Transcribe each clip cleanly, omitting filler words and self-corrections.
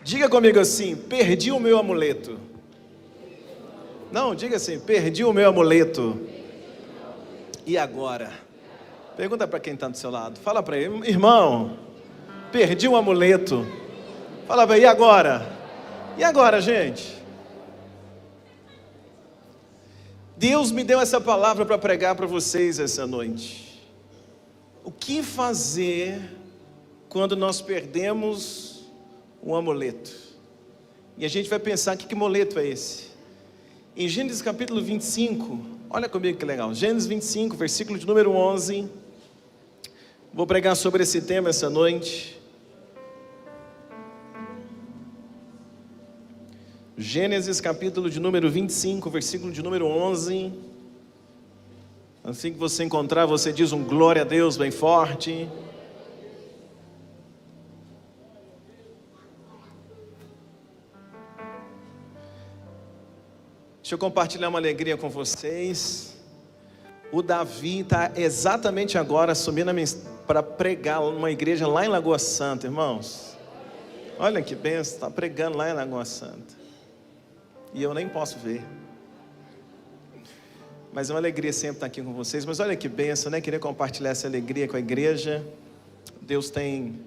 Diga comigo assim: perdi o meu amuleto. Não, diga assim: perdi o meu amuleto. E agora? Pergunta para quem está do seu lado. Fala para ele: irmão, perdi um amuleto. Fala para ele: e agora? E agora, gente? Deus me deu essa palavra para pregar para vocês essa noite. O que fazer quando nós perdemos um amuleto? E a gente vai pensar: que amuleto é esse? Em Gênesis capítulo 25, olha comigo que legal. Gênesis 25, versículo de número 11. Vou pregar sobre esse tema essa noite. Gênesis capítulo de número 25, versículo de número 11. Assim que você encontrar, você diz um glória a Deus bem forte. Deixa eu compartilhar uma alegria com vocês. O Davi está exatamente agora assumindo para pregar numa igreja lá em Lagoa Santa, irmãos. Olha que bênção, está pregando lá em Lagoa Santa. E eu nem posso ver. Mas é uma alegria sempre estar aqui com vocês. Mas olha que bênção, né? Queria compartilhar essa alegria com a igreja. Deus tem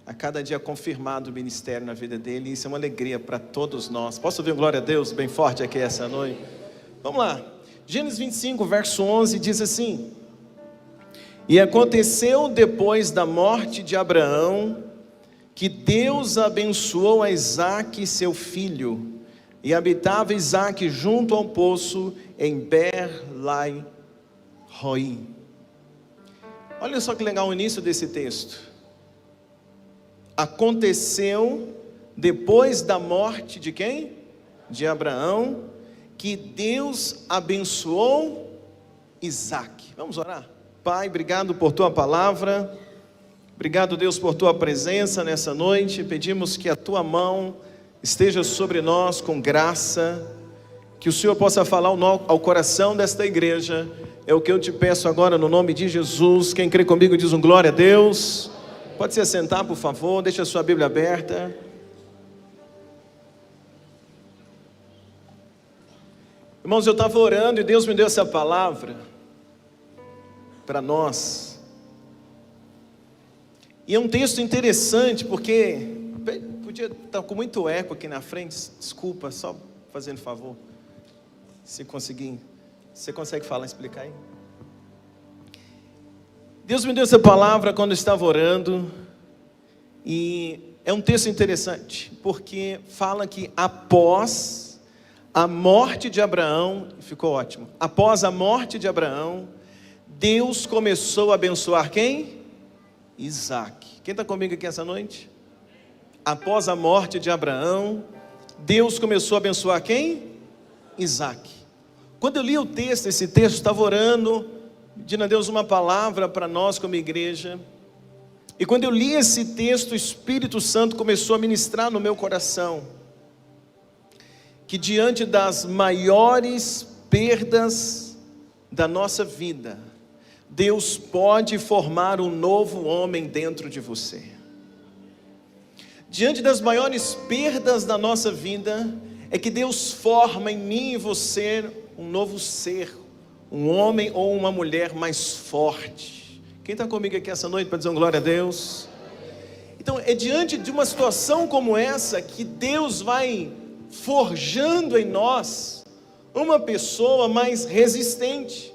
a cada dia confirmado o ministério na vida dele. E isso é uma alegria para todos nós. Posso ouvir um glória a Deus bem forte aqui essa noite? Vamos lá. Gênesis 25, verso 11 diz assim: e aconteceu depois da morte de Abraão, que Deus abençoou a Isaque seu filho. E habitava Isaque junto ao poço em Ber-lai-roi. Olha só que legal o início desse texto. Aconteceu depois da morte de quem? De Abraão, que Deus abençoou Isaque. Vamos orar? Pai, obrigado por tua palavra. Obrigado, Deus, por tua presença nessa noite. Pedimos que a tua mão esteja sobre nós com graça, que o Senhor possa falar ao coração desta igreja. É o que eu te peço agora no nome de Jesus. Quem crê comigo diz um glória a Deus. Pode se assentar, por favor, deixa a sua Bíblia aberta. Irmãos, eu estava orando e Deus me deu essa palavra para nós. E é um texto interessante porque podia estar com muito eco aqui na frente, desculpa, só fazendo favor. Se conseguir, você consegue falar, explicar aí? Deus me deu essa palavra quando eu estava orando, e é um texto interessante, porque fala que após a morte de Abraão, ficou ótimo, após a morte de Abraão, Deus começou a abençoar quem? Isaque. Quem está comigo aqui essa noite? Após a morte de Abraão, Deus começou a abençoar quem? Isaque. Quando eu li o texto, esse texto, estava orando, pedindo a Deus uma palavra para nós como igreja. E quando eu li esse texto, o Espírito Santo começou a ministrar no meu coração que diante das maiores perdas da nossa vida, Deus pode formar um novo homem dentro de você. Diante das maiores perdas da nossa vida, é que Deus forma em mim e você um novo ser, um homem ou uma mulher mais forte. Quem está comigo aqui essa noite para dizer um glória a Deus? Então é diante de uma situação como essa que Deus vai forjando em nós uma pessoa mais resistente.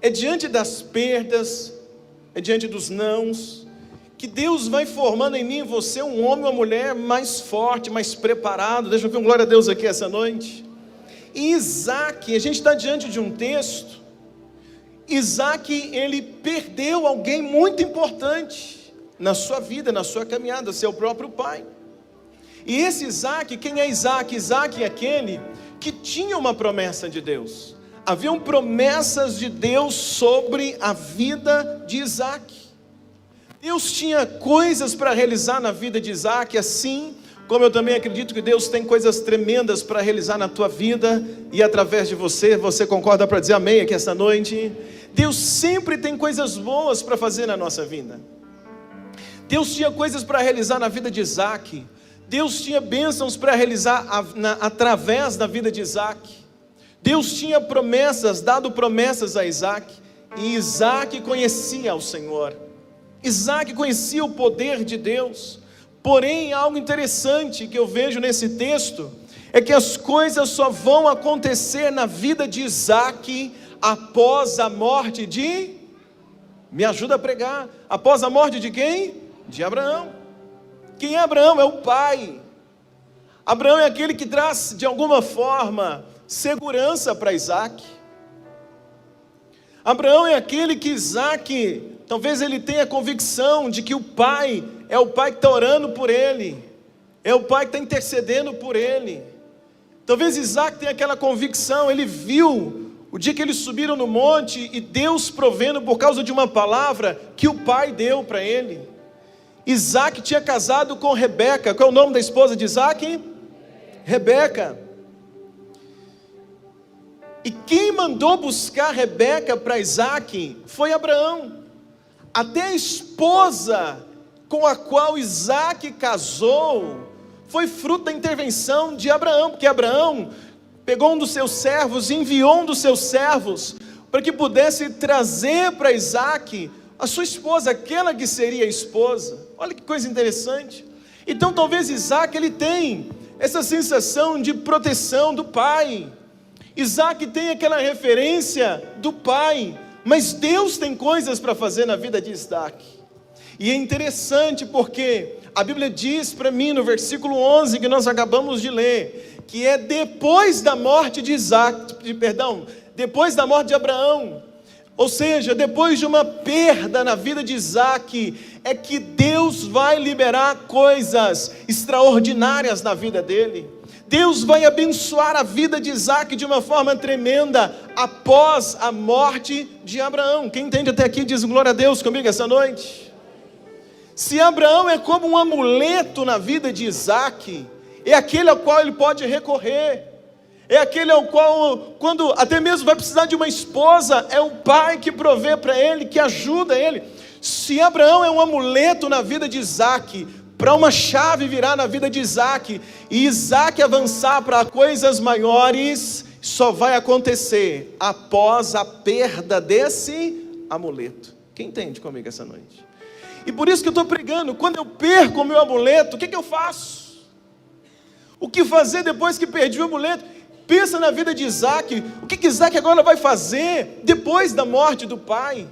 É diante das perdas, é diante dos nãos, que Deus vai formando em mim e você um homem ou uma mulher mais forte, mais preparado. Deixa eu ver um glória a Deus aqui essa noite. E Isaque, a gente está diante de um texto. Isaque, ele perdeu alguém muito importante na sua vida, na sua caminhada, seu próprio pai. E esse Isaque, quem é Isaque? Isaque é aquele que tinha uma promessa de Deus. Haviam promessas de Deus sobre a vida de Isaque. Deus tinha coisas para realizar na vida de Isaque, assim como eu também acredito que Deus tem coisas tremendas para realizar na tua vida e através de você. Você concorda para dizer amém aqui esta noite? Deus sempre tem coisas boas para fazer na nossa vida. Deus tinha coisas para realizar na vida de Isaque. Deus tinha bênçãos para realizar através da vida de Isaac. Deus tinha promessas, dado promessas a Isaac, e Isaac conhecia o Senhor. Isaac conhecia o poder de Deus. Porém, algo interessante que eu vejo nesse texto é que as coisas só vão acontecer na vida de Isaac após a morte de... Me ajuda a pregar. Após a morte de quem? De Abraão. Quem é Abraão? É o pai. Abraão é aquele que traz, de alguma forma, segurança para Isaac. Abraão é aquele que Isaac, talvez ele tenha a convicção de que o pai é o pai que está orando por ele, é o pai que está intercedendo por ele. Talvez Isaac tenha aquela convicção, ele viu o dia que eles subiram no monte e Deus provendo por causa de uma palavra que o pai deu para ele. Isaac tinha casado com Rebeca. Qual é o nome da esposa de Isaac? Rebeca. E quem mandou buscar Rebeca para Isaac foi Abraão. Até a esposa com a qual Isaac casou foi fruto da intervenção de Abraão, porque Abraão pegou um dos seus servos, enviou um dos seus servos para que pudesse trazer para Isaac a sua esposa, aquela que seria a esposa. Olha que coisa interessante. Então talvez Isaac ele tem essa sensação de proteção do pai. Isaac tem aquela referência do pai, mas Deus tem coisas para fazer na vida de Isaac. E é interessante porque a Bíblia diz para mim no versículo 11 que nós acabamos de ler, que é depois da morte de depois da morte de Abraão, ou seja, depois de uma perda na vida de Isaac, é que Deus vai liberar coisas extraordinárias na vida dele. Deus vai abençoar a vida de Isaac de uma forma tremenda após a morte de Abraão. Quem entende até aqui diz glória a Deus comigo essa noite. Se Abraão é como um amuleto na vida de Isaac, é aquele ao qual ele pode recorrer, é aquele ao qual, quando até mesmo vai precisar de uma esposa, é o pai que provê para ele, que ajuda ele. Se Abraão é um amuleto na vida de Isaac, para uma chave virar na vida de Isaac, e Isaac avançar para coisas maiores, só vai acontecer após a perda desse amuleto. Quem entende comigo essa noite? E por isso que eu estou pregando, quando eu perco o meu amuleto, o que eu faço? O que fazer depois que perdi o amuleto? Pensa na vida de Isaac, o que Isaac agora vai fazer depois da morte do pai?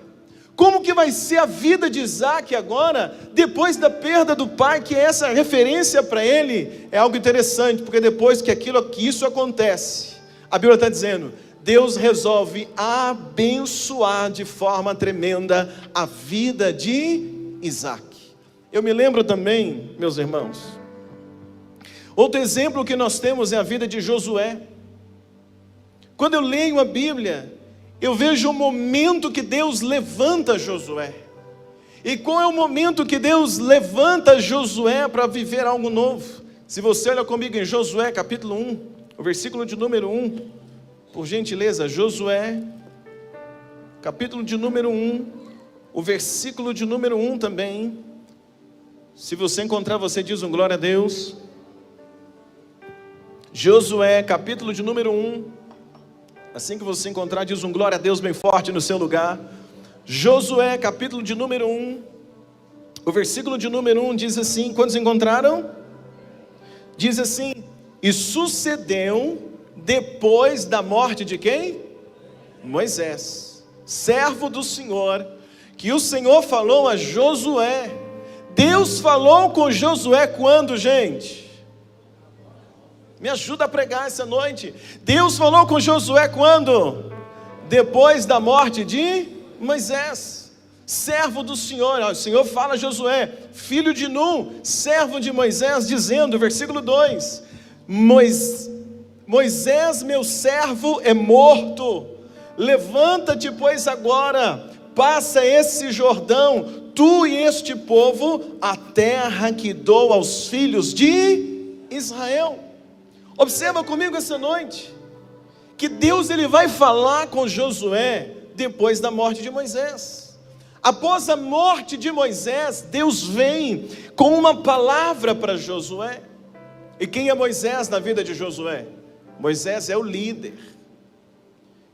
Como que vai ser a vida de Isaac agora, depois da perda do pai, que é essa referência para ele? É algo interessante, porque depois que isso acontece, a Bíblia está dizendo, Deus resolve abençoar de forma tremenda a vida de Isaac. Eu me lembro também, meus irmãos, outro exemplo que nós temos é a vida de Josué. Quando eu leio a Bíblia, eu vejo o momento que Deus levanta Josué. E qual é o momento que Deus levanta Josué para viver algo novo? Se você olha comigo em Josué capítulo 1, o versículo de número 1, por gentileza, Josué, capítulo de número 1, o versículo de número 1 também. Se você encontrar, você diz um glória a Deus. Josué, capítulo de número 1. Assim que você encontrar, diz um glória a Deus bem forte no seu lugar. Josué, capítulo de número 1, o versículo de número 1 diz assim, quantos encontraram? Diz assim, e sucedeu depois da morte de quem? Moisés, servo do Senhor, que o Senhor falou a Josué. Deus falou com Josué quando, gente? Me ajuda a pregar essa noite. Deus falou com Josué quando? Depois da morte de Moisés, servo do Senhor. O Senhor fala a Josué, filho de Nun, servo de Moisés, dizendo, versículo 2, Moisés, meu servo, é morto. Levanta-te, pois agora, passa esse Jordão, tu e este povo, a terra que dou aos filhos de Israel. Observa comigo essa noite, que Deus ele vai falar com Josué depois da morte de Moisés. Após a morte de Moisés, Deus vem com uma palavra para Josué. E quem é Moisés na vida de Josué? Moisés é o líder.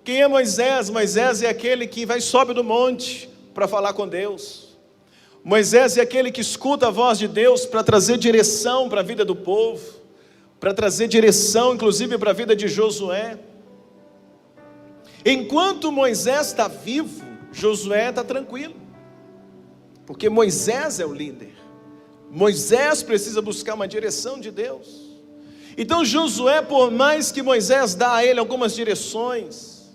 Quem é Moisés? Moisés é aquele que sobe do monte para falar com Deus. Moisés é aquele que escuta a voz de Deus para trazer direção para a vida do povo, para trazer direção inclusive para a vida de Josué. Enquanto Moisés está vivo, Josué está tranquilo, porque Moisés é o líder. Moisés precisa buscar uma direção de Deus. Então Josué, por mais que Moisés dá a ele algumas direções,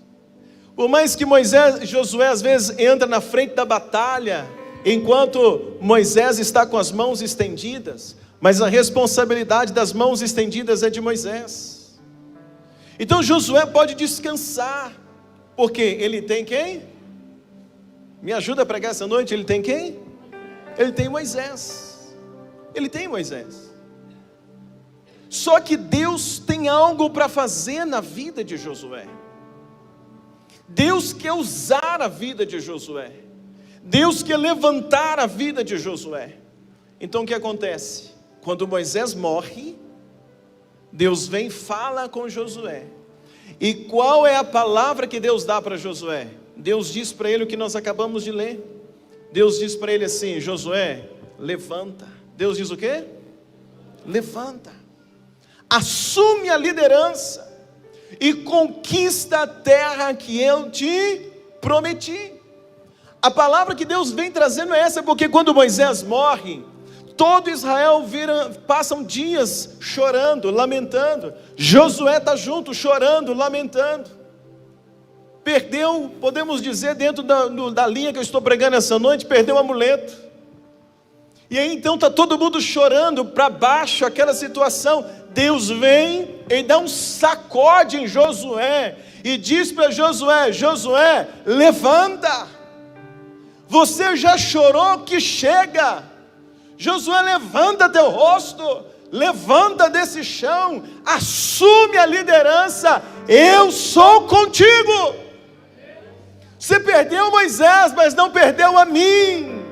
por mais que Josué às vezes entra na frente da batalha, enquanto Moisés está com as mãos estendidas, mas a responsabilidade das mãos estendidas é de Moisés. Então Josué pode descansar, porque ele tem quem? Me ajuda a pregar essa noite, ele tem quem? Ele tem Moisés. Ele tem Moisés. Só que Deus tem algo para fazer na vida de Josué. Deus quer usar a vida de Josué. Deus quer levantar a vida de Josué. Então o que acontece? Quando Moisés morre, Deus vem e fala com Josué. E qual é a palavra que Deus dá para Josué? Deus diz para ele o que nós acabamos de ler. Deus diz para ele assim: Josué, levanta. Deus diz o quê? Levanta. Assume a liderança e conquista a terra que eu te prometi. A palavra que Deus vem trazendo é essa, porque quando Moisés morre, todo Israel passam dias chorando, lamentando. Josué está junto, chorando, lamentando. Perdeu, podemos dizer, dentro da linha que eu estou pregando essa noite, perdeu o amuleto. E aí então está todo mundo chorando para baixo aquela situação. Deus vem e dá um sacode em Josué e diz para Josué: Josué, levanta. Você já chorou, que chega. Josué, levanta teu rosto, levanta desse chão, assume a liderança, eu sou contigo. Você perdeu Moisés, mas não perdeu a mim.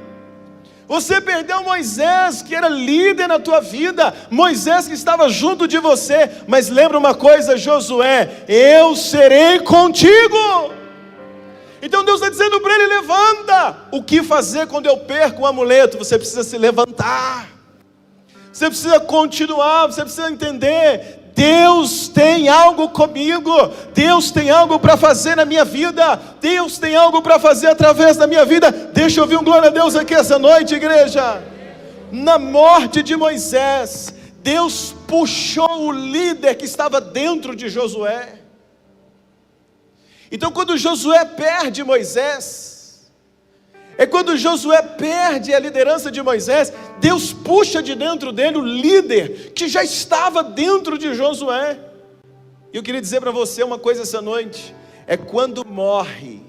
Você perdeu Moisés, que era líder na tua vida, Moisés que estava junto de você, mas lembra uma coisa, Josué, eu serei contigo. Então Deus está dizendo para ele: levanta. O que fazer quando eu perco o amuleto? Você precisa se levantar, você precisa continuar, você precisa entender, Deus tem algo comigo, Deus tem algo para fazer na minha vida, Deus tem algo para fazer através da minha vida. Deixa eu ouvir um glória a Deus aqui essa noite, igreja. Na morte de Moisés, Deus puxou o líder que estava dentro de Josué. Então quando Josué perde Moisés, é quando Josué perde a liderança de Moisés, Deus puxa de dentro dele o líder que já estava dentro de Josué. E eu queria dizer para você uma coisa essa noite: é quando morre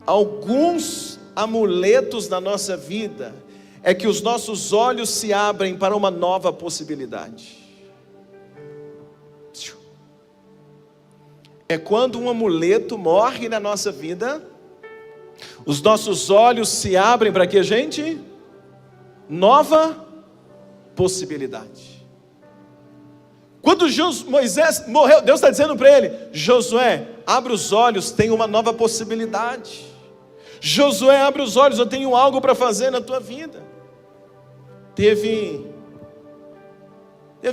alguns amuletos na nossa vida, é que os nossos olhos se abrem para uma nova possibilidade. É quando um amuleto morre na nossa vida, os nossos olhos se abrem para que a gente? Nova possibilidade. Quando Moisés morreu, Deus está dizendo para ele: Josué, abre os olhos, tem uma nova possibilidade. Josué, abre os olhos, eu tenho algo para fazer na tua vida. Teve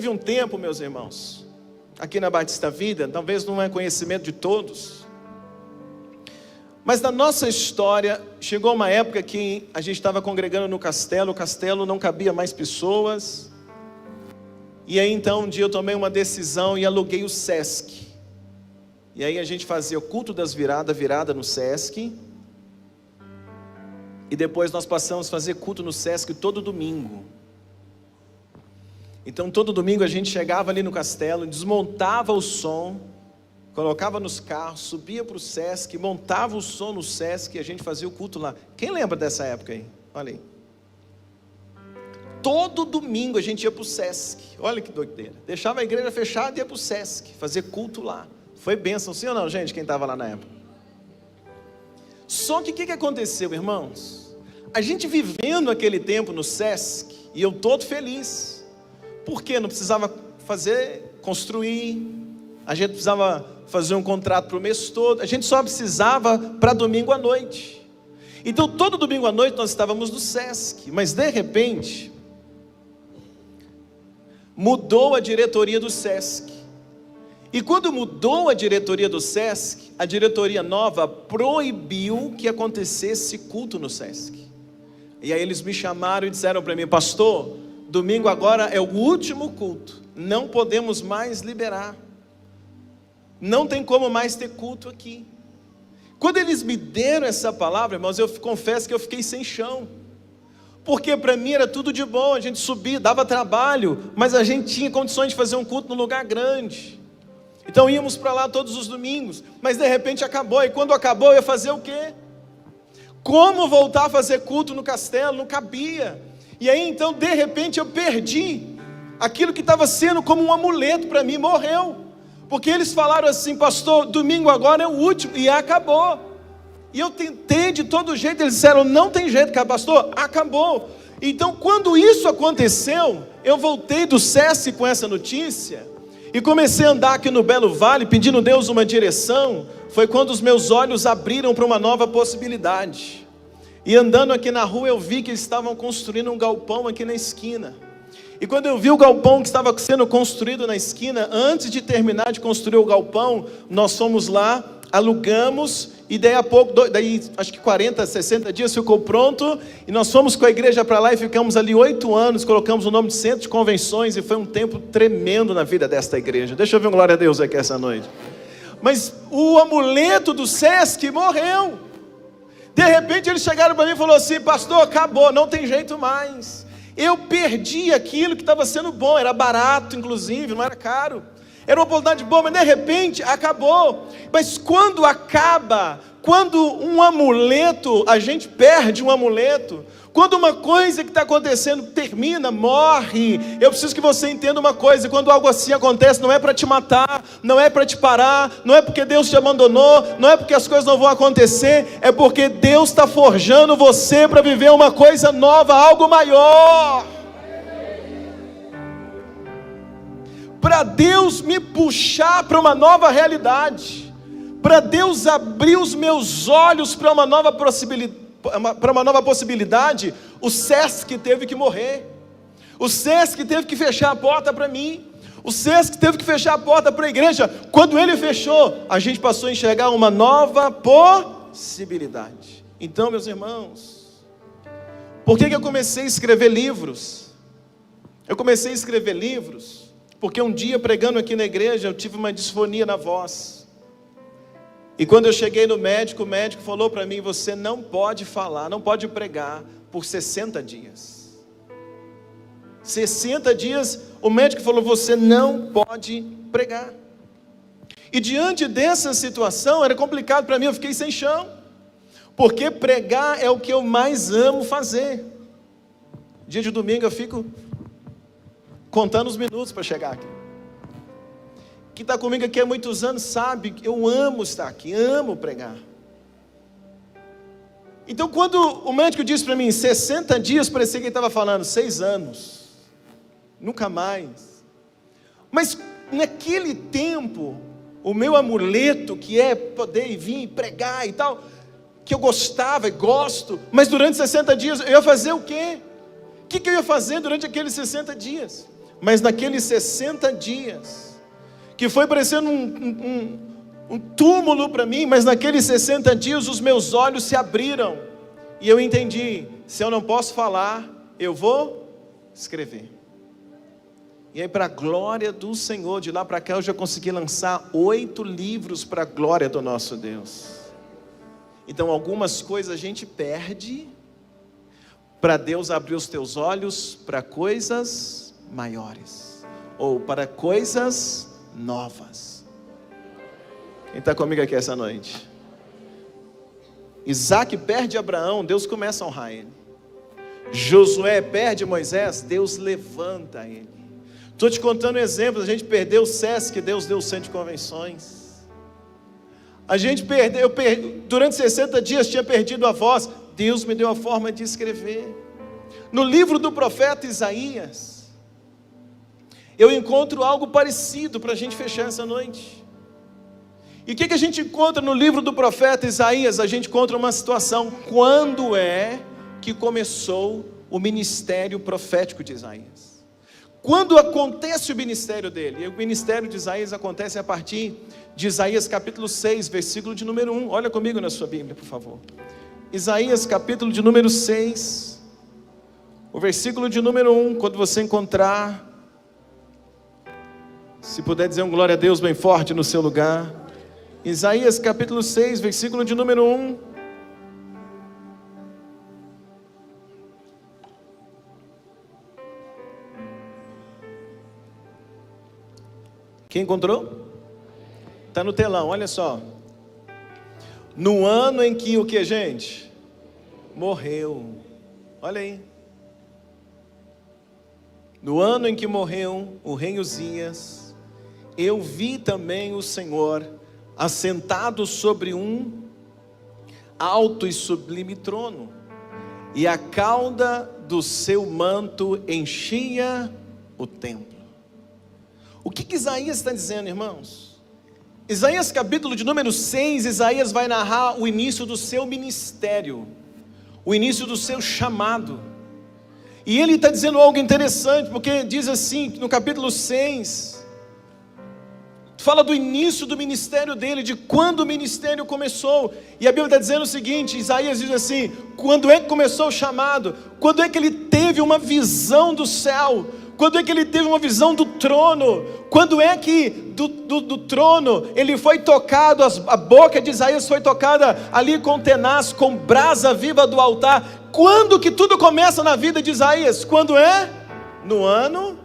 um tempo, meus irmãos, aqui na Batista Vida, talvez não é conhecimento de todos, mas na nossa história, chegou uma época que a gente estava congregando no castelo, o castelo não cabia mais pessoas, e aí então um dia eu tomei uma decisão e aluguei o Sesc, e aí a gente fazia o culto das virada no Sesc, e depois nós passamos a fazer culto no Sesc todo domingo. Então todo domingo a gente chegava ali no castelo, desmontava o som, colocava nos carros, subia para o Sesc, montava o som no Sesc e a gente fazia o culto lá. Quem lembra dessa época aí? Olha aí. Todo domingo a gente ia para o Sesc, olha que doideira. Deixava a igreja fechada e ia para o Sesc, fazer culto lá. Foi bênção, sim ou não, gente, quem estava lá na época? Só que o que aconteceu, irmãos? A gente vivendo aquele tempo no Sesc, e eu todo feliz, porque não precisava construir, a gente precisava fazer um contrato para o mês todo, a gente só precisava para domingo à noite. Então todo domingo à noite nós estávamos no SESC, mas de repente mudou a diretoria do SESC. E quando mudou a diretoria do SESC, a diretoria nova proibiu que acontecesse culto no SESC. E aí eles me chamaram e disseram para mim: pastor, domingo agora é o último culto, não podemos mais liberar, não tem como mais ter culto aqui. Quando eles me deram essa palavra, irmãos, eu confesso que eu fiquei sem chão, porque para mim era tudo de bom, a gente subia, dava trabalho, mas a gente tinha condições de fazer um culto num lugar grande. Então íamos para lá todos os domingos, mas de repente acabou, e quando acabou eu ia fazer o quê? Como voltar a fazer culto no castelo? Não cabia. E aí então de repente eu perdi aquilo que estava sendo como um amuleto para mim, morreu, porque eles falaram assim: pastor, domingo agora é o último, e acabou. E eu tentei de todo jeito, eles disseram: não tem jeito, cara, pastor, acabou. Então quando isso aconteceu, eu voltei do SESC com essa notícia, e comecei a andar aqui no Belo Vale, pedindo a Deus uma direção. Foi quando os meus olhos abriram para uma nova possibilidade. E andando aqui na rua, eu vi que eles estavam construindo um galpão aqui na esquina. E quando eu vi o galpão que estava sendo construído na esquina, antes de terminar de construir o galpão, nós fomos lá, alugamos, e daí a pouco, acho que 40, 60 dias ficou pronto, e nós fomos com a igreja para lá e ficamos ali 8 anos, colocamos o nome de Centro de Convenções, e foi um tempo tremendo na vida desta igreja. Deixa eu ver um glória a Deus aqui essa noite. Mas o amuleto do SESC morreu. De repente eles chegaram para mim e falaram assim: pastor, acabou, não tem jeito mais. Eu perdi aquilo que estava sendo bom, era barato inclusive, não era caro. Era uma oportunidade boa, mas de repente acabou. Mas quando acaba, quando um amuleto, a gente perde um amuleto, quando uma coisa que está acontecendo termina, morre, eu preciso que você entenda uma coisa: quando algo assim acontece, não é para te matar, não é para te parar, não é porque Deus te abandonou, não é porque as coisas não vão acontecer, é porque Deus está forjando você para viver uma coisa nova, algo maior. Para Deus me puxar para uma nova realidade, para Deus abrir os meus olhos para uma nova possibilidade, o SESC teve que morrer, o SESC teve que fechar a porta para mim, o SESC teve que fechar a porta para a igreja. Quando ele fechou, a gente passou a enxergar uma nova possibilidade. Então, meus irmãos, por que eu comecei a escrever livros? Eu comecei a escrever livros porque um dia, pregando aqui na igreja, eu tive uma disfonia na voz. E quando eu cheguei no médico, o médico falou para mim: você não pode falar, não pode pregar por 60 dias. 60 dias, o médico falou: você não pode pregar. E diante dessa situação, era complicado para mim, eu fiquei sem chão. Porque pregar é o que eu mais amo fazer. Dia de domingo eu fico contando os minutos para chegar aqui. Quem está comigo aqui há muitos anos sabe que eu amo estar aqui, amo pregar. Então quando o médico disse para mim 60 dias, parecia que ele estava falando 6 anos, nunca mais. Mas naquele tempo, o meu amuleto, que é poder vir pregar e tal, que eu gostava e gosto, mas durante 60 dias eu ia fazer o quê? O que eu ia fazer durante aqueles 60 dias? Mas naqueles 60 dias, que foi parecendo um túmulo para mim, mas naqueles 60 dias os meus olhos se abriram, e eu entendi: se eu não posso falar, eu vou escrever. E aí, para a glória do Senhor, de lá para cá eu já consegui lançar 8 livros para a glória do nosso Deus. Então algumas coisas a gente perde, para Deus abrir os teus olhos para coisas maiores, ou para coisas novas. Quem está comigo aqui essa noite? Isaac perde Abraão, Deus começa a honrar ele. Josué perde Moisés, Deus levanta ele. Estou te contando exemplos. A gente perdeu o SESC, Deus deu o Centro de Convenções. A gente perdeu, durante 60 dias tinha perdido a voz, Deus me deu a forma de escrever. No livro do profeta Isaías, eu encontro algo parecido para a gente fechar essa noite. E o que a gente encontra no livro do profeta Isaías? A gente encontra uma situação: quando é que começou o ministério profético de Isaías? Quando acontece o ministério dele? E o ministério de Isaías acontece a partir de Isaías capítulo 6, versículo de número 1. Olha comigo na sua Bíblia, por favor. Isaías capítulo de número 6, o versículo de número 1. Quando você encontrar, se puder dizer um glória a Deus bem forte no seu lugar. Isaías capítulo 6, versículo de número 1. Quem encontrou? Está no telão, olha só. No ano em que o que, gente? Morreu. Olha aí. No ano em que morreu o rei Uzias, eu vi também o Senhor assentado sobre um alto e sublime trono, e a cauda do seu manto enchia o templo. O que Isaías está dizendo, irmãos? Isaías capítulo de número 6, Isaías vai narrar o início do seu ministério, o início do seu chamado. E ele está dizendo algo interessante, porque diz assim, no capítulo 6, fala do início do ministério dele, de quando o ministério começou. E a Bíblia está dizendo o seguinte, Isaías diz assim: quando é que começou o chamado? Quando é que ele teve uma visão do céu? Quando é que ele teve uma visão do trono? Quando é que do trono ele foi tocado, a boca de Isaías foi tocada ali com tenaz, com brasa viva do altar? Quando que tudo começa na vida de Isaías? Quando é? No ano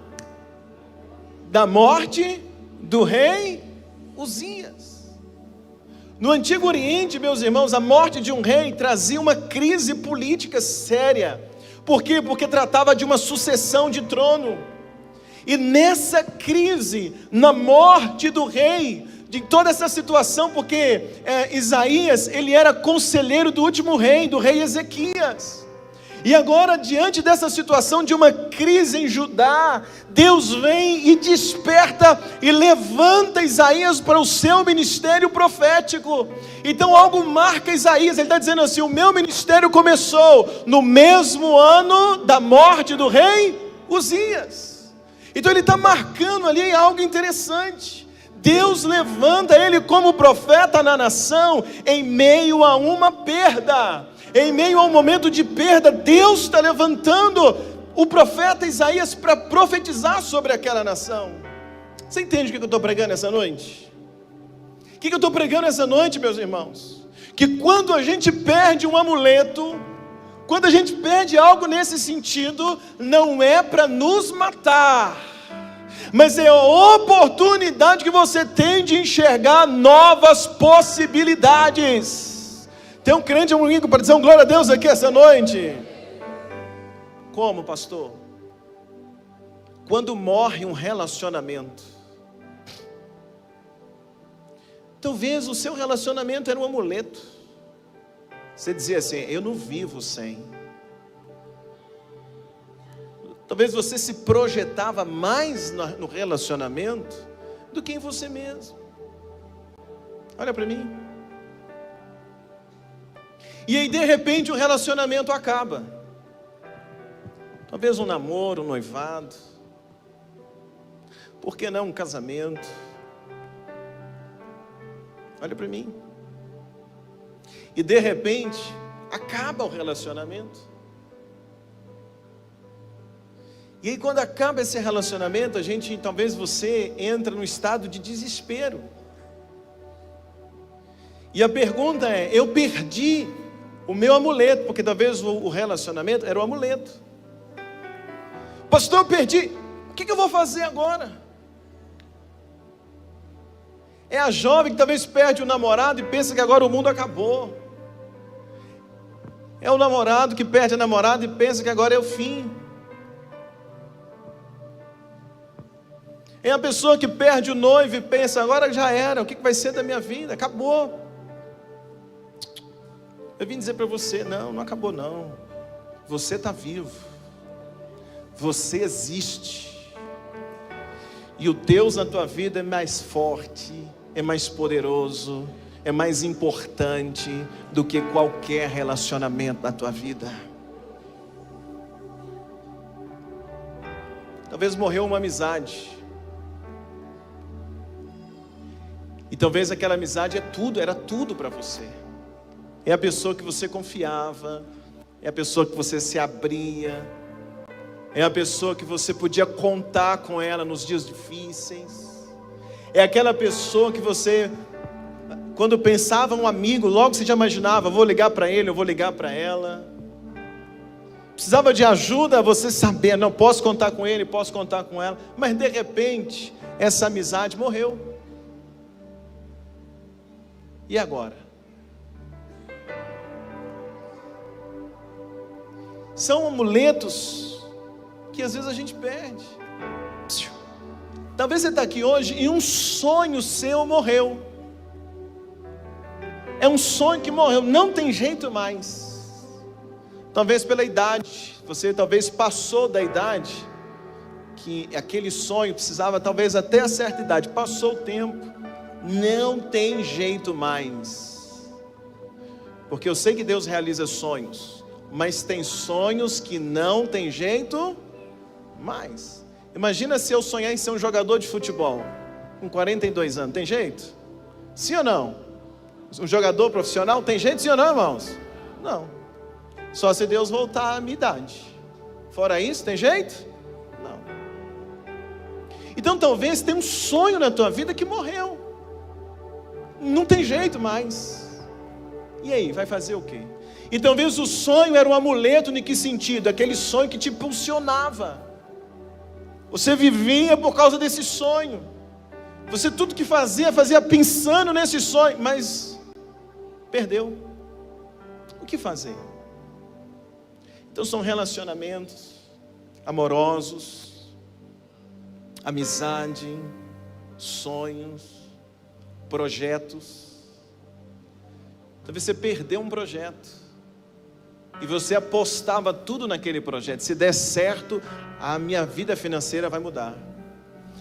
da morte do rei Uzias. No Antigo Oriente, meus irmãos, a morte de um rei trazia uma crise política séria. Por quê? Porque tratava de uma sucessão de trono. E nessa crise, na morte do rei, de toda essa situação, porque Isaías, ele era conselheiro do último rei, do rei Ezequias. E agora, diante dessa situação de uma crise em Judá, Deus vem e desperta e levanta Isaías para o seu ministério profético. Então algo marca Isaías, ele está dizendo assim: o meu ministério começou no mesmo ano da morte do rei Uzias. Então ele está marcando ali algo interessante. Deus levanta ele como profeta na nação em meio a uma perda. Em meio a um momento de perda, Deus está levantando o profeta Isaías para profetizar sobre aquela nação. Você entende o que eu estou pregando essa noite? O que eu estou pregando essa noite, meus irmãos? Que quando a gente perde um amuleto, quando a gente perde algo nesse sentido, não é para nos matar, mas é a oportunidade que você tem de enxergar novas possibilidades. Tem um crente amigo para dizer um glória a Deus aqui essa noite? Como, pastor? Quando morre um relacionamento. Talvez o seu relacionamento era um amuleto. Você dizia assim: eu não vivo sem. Talvez você se projetava mais no relacionamento do que em você mesmo. Olha para mim. E aí de repente o relacionamento acaba. Talvez um namoro, um noivado. Por que não um casamento? Olha para mim. E de repente acaba o relacionamento. E aí quando acaba esse relacionamento, talvez você entra num estado de desespero. E a pergunta é: eu perdi o meu amuleto, porque talvez o relacionamento era o amuleto. Pastor, eu perdi, o que eu vou fazer agora? É a jovem que talvez perde o namorado e pensa que agora o mundo acabou. É o namorado que perde a namorada e pensa que agora é o fim. É a pessoa que perde o noivo e pensa: agora já era, o que vai ser da minha vida? Acabou. Eu vim dizer para você: não acabou não. Você está vivo. Você existe. E o Deus na tua vida é mais forte, é mais poderoso, é mais importante do que qualquer relacionamento na tua vida. Talvez morreu uma amizade. E talvez aquela amizade era tudo para você. É a pessoa que você confiava, é a pessoa que você se abria, é a pessoa que você podia contar com ela nos dias difíceis. É aquela pessoa que você, quando pensava um amigo, logo você já imaginava, vou ligar para ele, eu vou ligar para ela. Precisava de ajuda, você sabia, não, posso contar com ele, posso contar com ela. Mas de repente, essa amizade morreu. E agora? São amuletos que às vezes a gente perde. Talvez você está aqui hoje e um sonho seu morreu. É um sonho que morreu, não tem jeito mais. Talvez pela idade, você talvez passou da idade, que aquele sonho precisava talvez até a certa idade, passou o tempo. Não tem jeito mais. Porque eu sei que Deus realiza sonhos, mas tem sonhos que não tem jeito mais. Imagina se eu sonhar em ser um jogador de futebol com 42 anos, tem jeito? Sim ou não? Um jogador profissional, tem jeito sim ou não, irmãos? Não. Só se Deus voltar à minha idade. Fora isso, tem jeito? Não. Então talvez tenha um sonho na tua vida que morreu. Não tem jeito mais. E aí, vai fazer o quê? E talvez o sonho era um amuleto, em que sentido? Aquele sonho que te impulsionava. Você vivia por causa desse sonho. Você tudo que fazia pensando nesse sonho, mas perdeu. O que fazer? Então são relacionamentos amorosos, amizade, sonhos, projetos. Talvez você perdeu um projeto e você apostava tudo naquele projeto. Se der certo, a minha vida financeira vai mudar.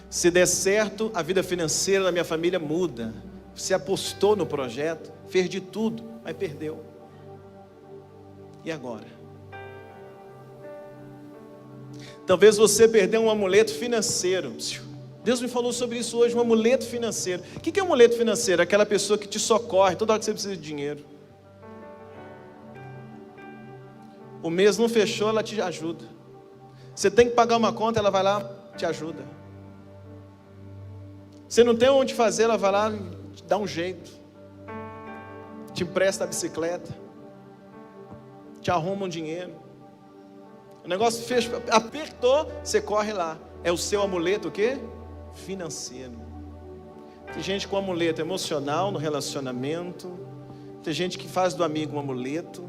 Se der certo, a vida financeira da minha família muda. Você apostou no projeto, fez de tudo, mas perdeu. E agora? Talvez você perdeu um amuleto financeiro. Deus me falou sobre isso hoje, um amuleto financeiro. O que é um amuleto financeiro? Aquela pessoa que te socorre toda hora que você precisa de dinheiro. O mês não fechou, ela te ajuda. Você tem que pagar uma conta, ela vai lá, te ajuda. Você não tem onde fazer, ela vai lá, te dá um jeito. Te empresta a bicicleta. Te arruma um dinheiro. O negócio fechou, apertou, você corre lá. É o seu amuleto o quê? Financeiro. Tem gente com amuleto emocional no relacionamento. Tem gente que faz do amigo um amuleto.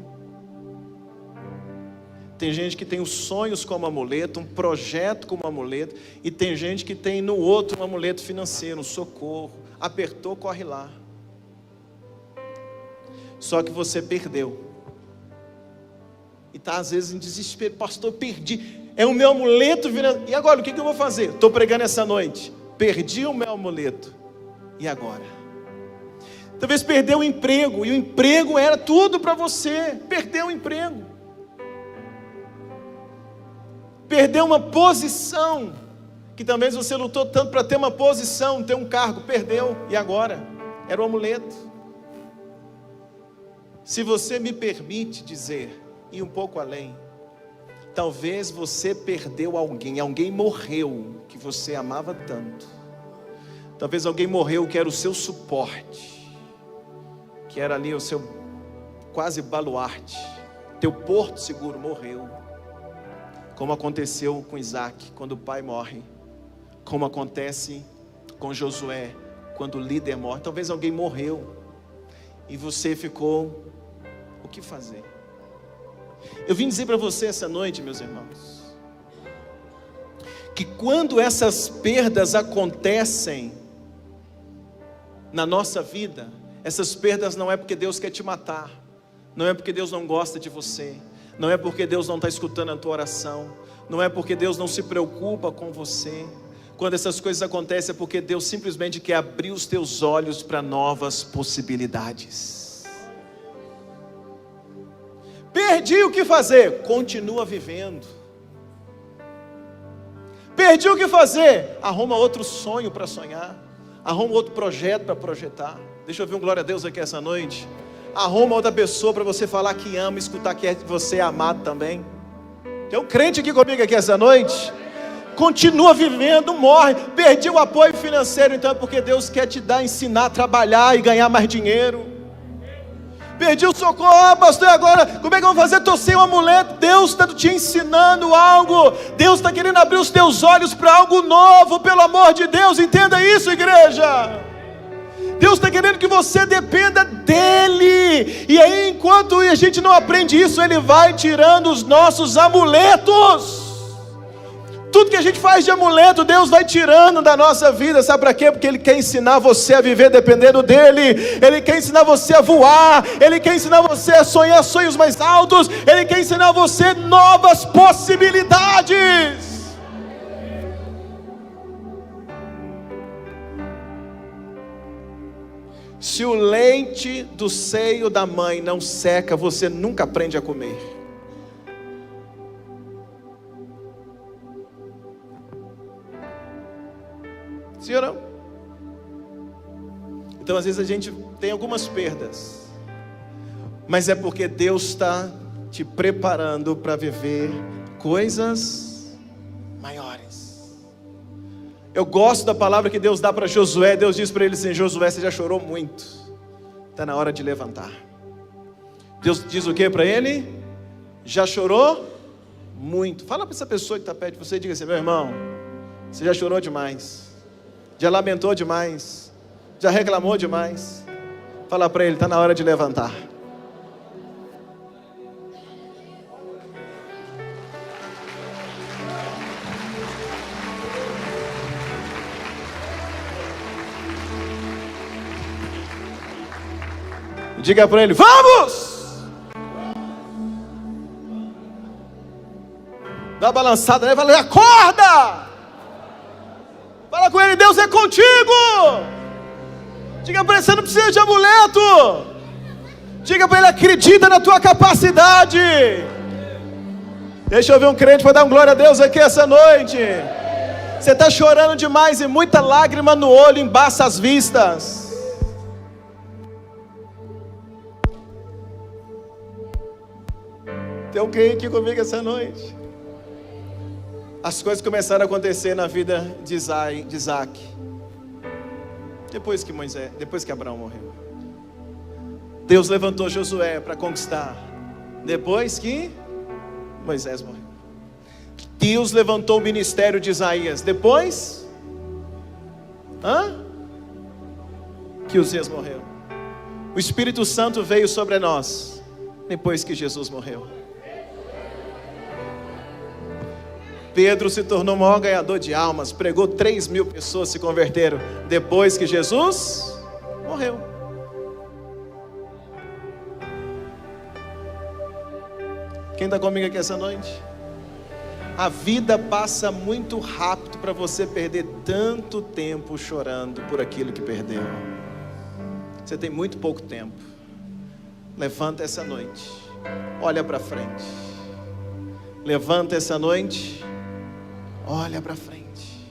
Tem gente que tem os sonhos como amuleto, um projeto como amuleto. E tem gente que tem no outro um amuleto financeiro, um socorro. Apertou, corre lá. Só que você perdeu. E está às vezes em desespero. Pastor, perdi. É o meu amuleto. E agora, o que eu vou fazer? Estou pregando essa noite. Perdi o meu amuleto. E agora? Talvez perdeu o emprego. E o emprego era tudo para você. Perdeu o emprego. Perdeu uma posição. Que talvez você lutou tanto para ter uma posição, ter um cargo. Perdeu. E agora? Era o amuleto. Se você me permite dizer, ir um pouco além. Talvez você perdeu alguém morreu que você amava tanto. Talvez alguém morreu que era o seu suporte, que era ali o seu quase baluarte, teu porto seguro morreu. Como aconteceu com Isaac quando o pai morre, como acontece com Josué quando o líder morre. Talvez alguém morreu e você ficou, o que fazer? Eu vim dizer para você essa noite, meus irmãos, que quando essas perdas acontecem na nossa vida, essas perdas não é porque Deus quer te matar, não é porque Deus não gosta de você, não é porque Deus não está escutando a tua oração, não é porque Deus não se preocupa com você. quando essas coisas acontecem, é porque Deus simplesmente quer abrir os teus olhos para novas possibilidades. Perdi o que fazer, continua vivendo. Perdi o que fazer, arruma outro sonho para sonhar, arruma outro projeto para projetar. Deixa eu ver um glória a Deus aqui essa noite. Arruma outra pessoa para você falar que ama, escutar que você é amado também. Tem um crente aqui comigo aqui essa noite. Continua vivendo, morre. Perdi o apoio financeiro, então é porque Deus quer te dar, ensinar a trabalhar e ganhar mais dinheiro. Perdi o socorro, pastor, agora como é que eu vou fazer? Estou sem um amuleto. Deus está te ensinando algo. Deus está querendo abrir os teus olhos para algo novo, pelo amor de Deus. Entenda isso, igreja. Deus está querendo que você dependa dEle. E aí, enquanto a gente não aprende isso, Ele vai tirando os nossos amuletos. Tudo que a gente faz de amuleto, Deus vai tirando da nossa vida. Sabe para quê? Porque Ele quer ensinar você a viver dependendo dEle. Ele quer ensinar você a voar. Ele quer ensinar você a sonhar sonhos mais altos. Ele quer ensinar você novas possibilidades. Se o leite do seio da mãe não seca, você nunca aprende a comer. Sim ou não? Então às vezes a gente tem algumas perdas, mas é porque Deus está te preparando para viver coisas maiores. Eu gosto da palavra que Deus dá para Josué. Deus diz para ele assim: Josué, você já chorou muito, está na hora de levantar. Deus diz o que para ele? Já chorou muito. Fala para essa pessoa que está perto de você e diga assim: meu irmão, você já chorou demais, já lamentou demais, já reclamou demais. Fala para ele: está na hora de levantar. Diga para ele: vamos! Dá uma balançada, né? Fala: acorda! Fala com ele: Deus é contigo! Diga para ele: você não precisa de amuleto! Diga para ele: acredita na tua capacidade! Deixa eu ver um crente para dar um glória a Deus aqui essa noite. Você está chorando demais e muita lágrima no olho embaça as vistas. Tem alguém aqui comigo essa noite? As coisas começaram a acontecer na vida de Isaac, depois que Abraão morreu. Deus levantou Josué para conquistar, depois que Moisés morreu. Deus levantou o ministério de Isaías, depois que Uzias morreu. O Espírito Santo veio sobre nós, depois que Jesus morreu. Pedro se tornou o maior ganhador de almas, pregou 3.000 pessoas se converteram, depois que Jesus morreu. Quem está comigo aqui essa noite? A vida passa muito rápido para você perder tanto tempo chorando por aquilo que perdeu. Você tem muito pouco tempo. Levanta essa noite, olha para frente. Levanta essa noite, olha para frente.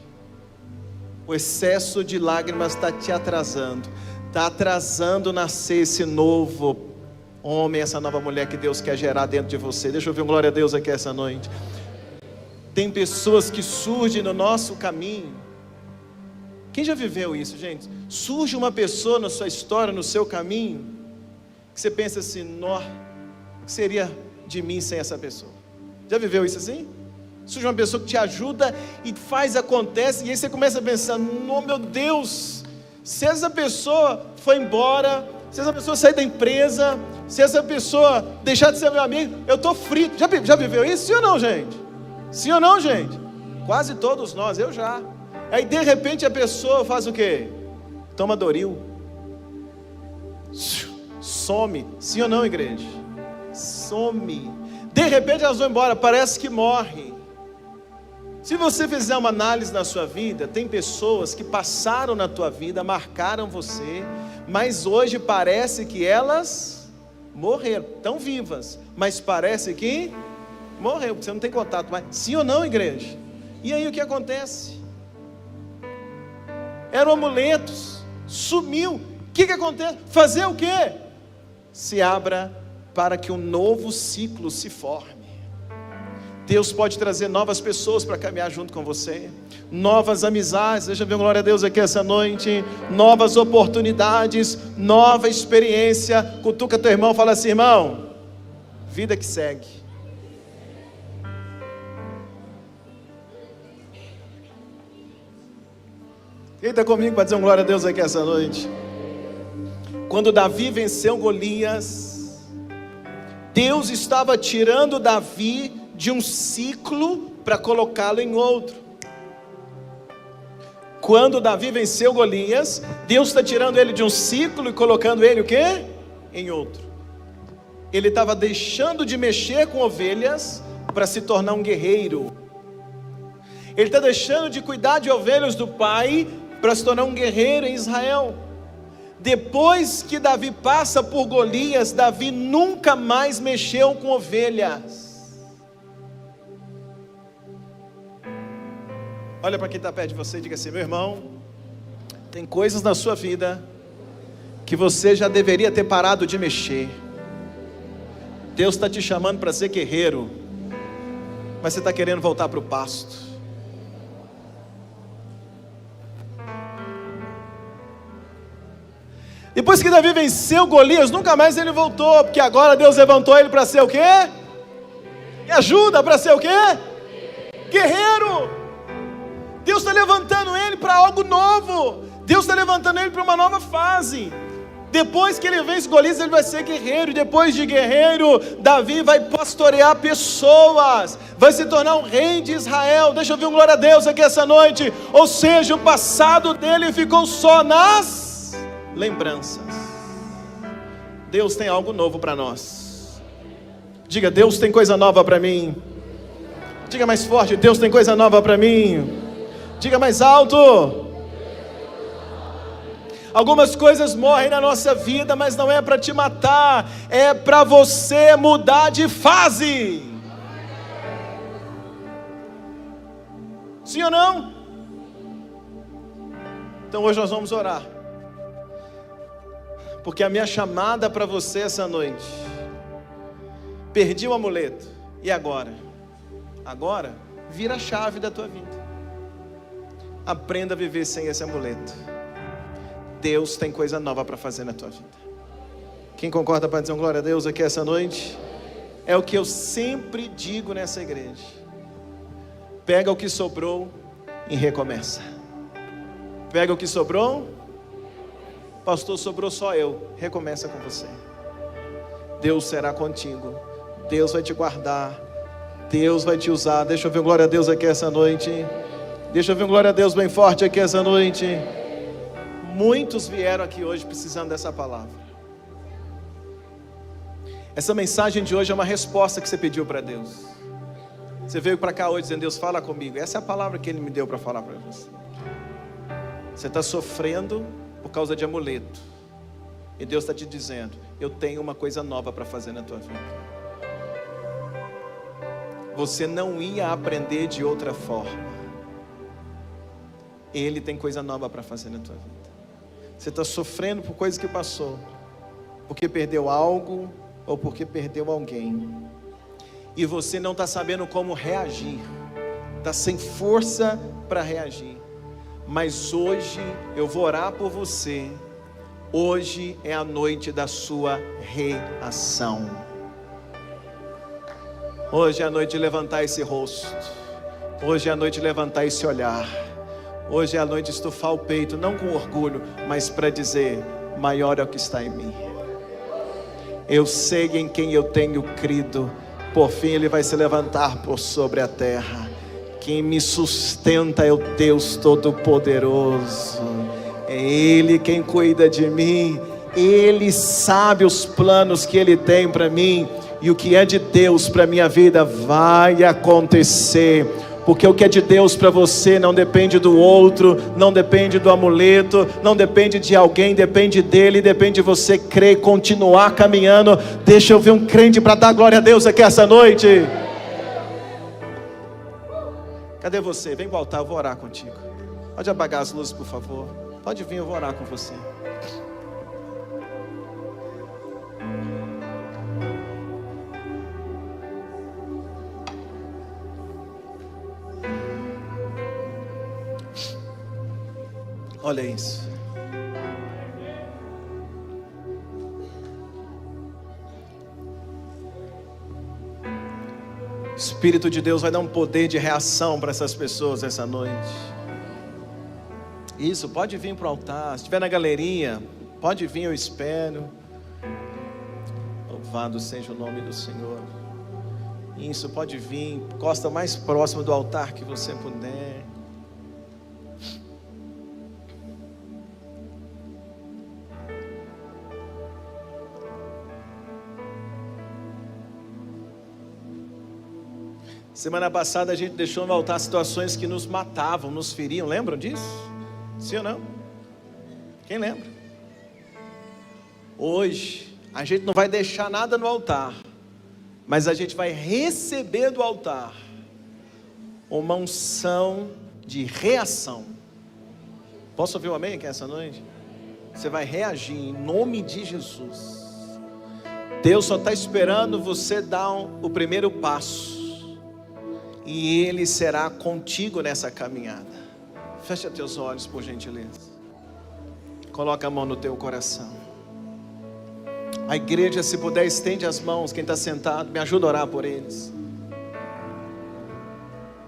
O excesso de lágrimas está te atrasando. Está atrasando nascer esse novo homem, essa nova mulher que Deus quer gerar dentro de você. Deixa eu ver um glória a Deus aqui essa noite. Tem pessoas que surgem no nosso caminho. Quem já viveu isso, gente? Surge uma pessoa na sua história, no seu caminho, que você pensa assim: nó, o que seria de mim sem essa pessoa? Já viveu isso assim? Surge uma pessoa que te ajuda e faz, acontece, e aí você começa a pensar: oh meu Deus, se essa pessoa foi embora, se essa pessoa sair da empresa, se essa pessoa deixar de ser meu amigo, eu estou frito. Já viveu isso? Sim ou não, gente? Sim ou não, gente? Quase todos nós, eu já. Aí de repente a pessoa faz o quê? Toma Doril, some. Sim ou não, igreja? Some. De repente elas vão embora, parece que morre. Se você fizer uma análise na sua vida, tem pessoas que passaram na tua vida, marcaram você, mas hoje parece que elas morreram, estão vivas, mas parece que morreu, porque você não tem contato mais. Sim ou não, igreja? E aí o que acontece? Eram amuletos, sumiu. O que acontece? Fazer o quê? Se abra para que um novo ciclo se forme. Deus pode trazer novas pessoas para caminhar junto com você, novas amizades. Deixa eu ver, glória a Deus aqui essa noite, novas oportunidades, nova experiência. Cutuca teu irmão, fala assim: irmão, vida que segue. Quem está comigo para dizer um glória a Deus aqui essa noite? Quando Davi venceu Golias, Deus estava tirando Davi de um ciclo para colocá-lo em outro. Quando Davi venceu Golias, Deus está tirando ele de um ciclo e colocando ele o quê? Em outro. Ele estava deixando de mexer com ovelhas para se tornar um guerreiro. Ele está deixando de cuidar de ovelhas do pai para se tornar um guerreiro em Israel. Depois que Davi passa por Golias, Davi nunca mais mexeu com ovelhas. Olha para quem está perto de você e diga assim: meu irmão, tem coisas na sua vida que você já deveria ter parado de mexer. Deus está te chamando para ser guerreiro, mas você está querendo voltar para o pasto. Depois que Davi venceu Golias, nunca mais ele voltou, porque agora Deus levantou ele para ser o quê? Me ajuda, para ser o quê? Guerreiro. Deus está levantando ele para algo novo. Deus está levantando ele para uma nova fase. Depois que ele vence Golias, ele vai ser guerreiro. E depois de guerreiro, Davi vai pastorear pessoas, vai se tornar um rei de Israel. Deixa eu ouvir um glória a Deus aqui essa noite. Ou seja, o passado dele ficou só nas lembranças. Deus tem algo novo para nós. Diga: Deus tem coisa nova para mim. Diga mais forte: Deus tem coisa nova para mim. Diga mais alto. Algumas coisas morrem na nossa vida, mas não é para te matar, é para você mudar de fase. Sim ou não? Então hoje nós vamos orar, porque a minha chamada para você essa noite: perdi o amuleto, e agora? Agora, vira a chave da tua vida. Aprenda a viver sem esse amuleto. Deus tem coisa nova para fazer na tua vida. Quem concorda para dizer um glória a Deus aqui essa noite? É o que eu sempre digo nessa igreja: pega o que sobrou e recomeça. Pega o que sobrou. Pastor, sobrou só eu. Recomeça com você. Deus será contigo. Deus vai te guardar. Deus vai te usar. Deixa eu ver um glória a Deus aqui essa noite. Deixa eu ver um glória a Deus bem forte aqui essa noite. Muitos vieram aqui hoje precisando dessa palavra. Essa mensagem de hoje é uma resposta que você pediu para Deus. Você veio para cá hoje dizendo: Deus, fala comigo. Essa é a palavra que Ele me deu para falar para você. Você está sofrendo por causa de amuleto, e Deus está te dizendo: eu tenho uma coisa nova para fazer na tua vida. Você não ia aprender de outra forma. Ele tem coisa nova para fazer na tua vida. Você está sofrendo por coisas que passou, porque perdeu algo ou porque perdeu alguém, e você não está sabendo como reagir, está sem força para reagir. Mas hoje eu vou orar por você. Hoje é a noite da sua reação. Hoje é a noite de levantar esse rosto. Hoje é a noite de levantar esse olhar. Hoje é a noite de estufar o peito, não com orgulho, mas para dizer: maior é o que está em mim. Eu sei em quem eu tenho crido. Por fim Ele vai se levantar por sobre a terra. Quem me sustenta é o Deus Todo-Poderoso. É Ele quem cuida de mim. Ele sabe os planos que Ele tem para mim. E o que é de Deus para minha vida vai acontecer. Porque o que é de Deus para você não depende do outro, não depende do amuleto, não depende de alguém, depende dele, depende de você crer e continuar caminhando. Deixa eu ver um crente para dar glória a Deus aqui essa noite. Cadê você? Vem voltar, eu vou orar contigo. Pode apagar as luzes, por favor. Pode vir, eu vou orar com você. Olha isso. O Espírito de Deus vai dar um poder de reação para essas pessoas essa noite. Isso, pode vir para o altar. Se estiver na galeria, pode vir, eu espero. Louvado seja o nome do Senhor. Isso, pode vir. Encosta mais próximo do altar que você puder. Semana passada a gente deixou no altar situações que nos matavam, nos feriam. Lembram disso? Sim ou não? Quem lembra? Hoje a gente não vai deixar nada no altar, mas a gente vai receber do altar uma unção de reação. Posso ouvir um amém aqui essa noite? Você vai reagir em nome de Jesus. Deus só está esperando você dar o primeiro passo. E Ele será contigo nessa caminhada. Fecha teus olhos, por gentileza. Coloca a mão no teu coração. A igreja, se puder, estende as mãos. Quem está sentado, me ajuda a orar por eles.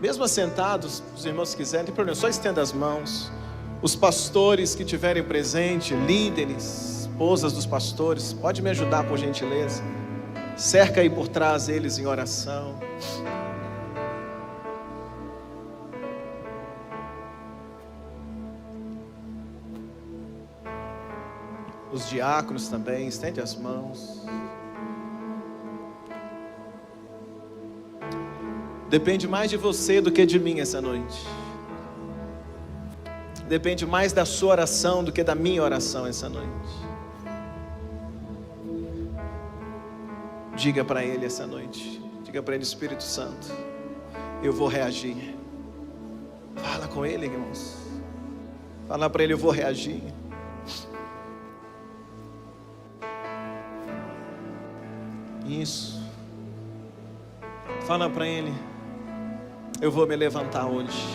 Mesmo assentados, os irmãos que quiserem, não tem problema, só estenda as mãos. Os pastores que tiverem presente, líderes, esposas dos pastores, pode me ajudar, por gentileza. Cerca aí por trás eles em oração. Os diáconos também, estende as mãos. Depende mais de você do que de mim essa noite. Depende mais da sua oração do que da minha oração essa noite. Diga para Ele essa noite. Diga para Ele, Espírito Santo, eu vou reagir. Fala com Ele, irmãos. Fala para Ele, eu vou reagir. Isso. Fala para Ele, eu vou me levantar hoje.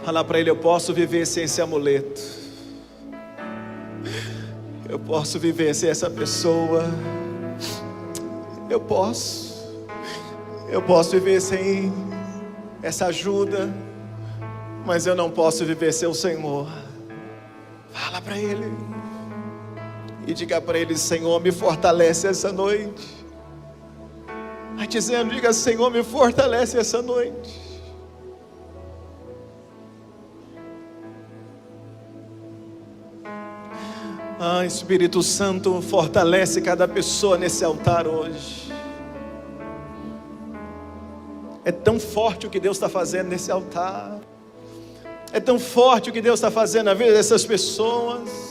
Fala para Ele, eu posso viver sem esse amuleto. Eu posso viver sem essa pessoa. Eu posso viver sem essa ajuda, mas eu não posso viver sem o Senhor. Fala para Ele. E diga para Ele, Senhor, me fortalece essa noite. Vai dizendo, diga, Senhor, me fortalece essa noite. Ah, Espírito Santo, fortalece cada pessoa nesse altar hoje. É tão forte o que Deus está fazendo nesse altar. É tão forte o que Deus está fazendo na vida dessas pessoas.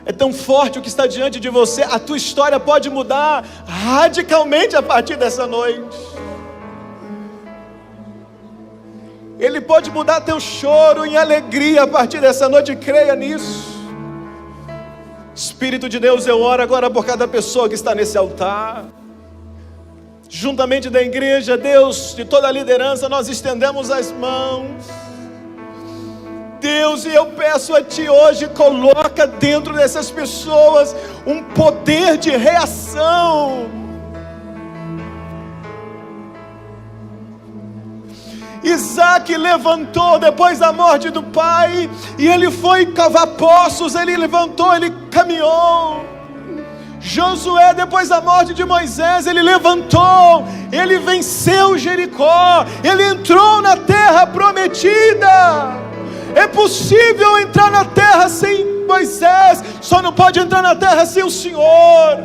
É tão forte o que está diante de você. A tua história pode mudar radicalmente a partir dessa noite. Ele pode mudar teu choro em alegria a partir dessa noite. Creia nisso. Espírito de Deus, eu oro agora por cada pessoa que está nesse altar. Juntamente da igreja, Deus, de toda a liderança, nós estendemos as mãos. Deus, e eu peço a Ti hoje, coloca dentro dessas pessoas um poder de reação. Isaac levantou depois da morte do pai, e ele foi cavar poços, ele levantou, ele caminhou. Josué, depois da morte de Moisés, ele levantou, ele venceu Jericó, ele entrou na terra prometida. É possível entrar na terra sem Moisés, só não pode entrar na terra sem o Senhor.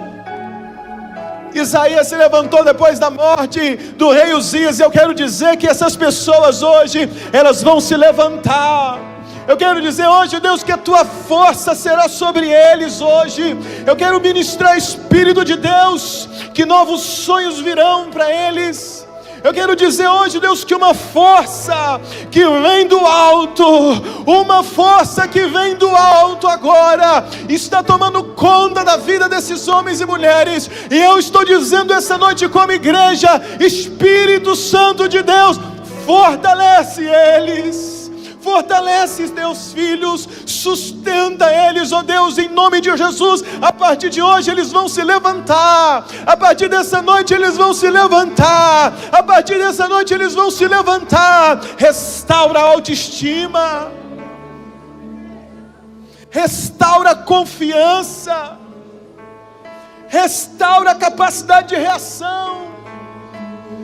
Isaías se levantou depois da morte do rei Uzias, e eu quero dizer que essas pessoas hoje, elas vão se levantar. Eu quero dizer hoje, Deus, que a tua força será sobre eles hoje. Eu quero ministrar, Espírito de Deus, que novos sonhos virão para eles. Eu quero dizer hoje, Deus, que uma força que vem do alto, uma força que vem do alto agora, está tomando conta da vida desses homens e mulheres. E eu estou dizendo essa noite como igreja, Espírito Santo de Deus, fortalece eles. Fortalece teus filhos, sustenta eles, ó Deus, em nome de Jesus. A partir de hoje eles vão se levantar, a partir dessa noite eles vão se levantar, a partir dessa noite eles vão se levantar. Restaura a autoestima, restaura a confiança, restaura a capacidade de reação,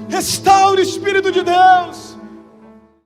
restaura o Espírito de Deus.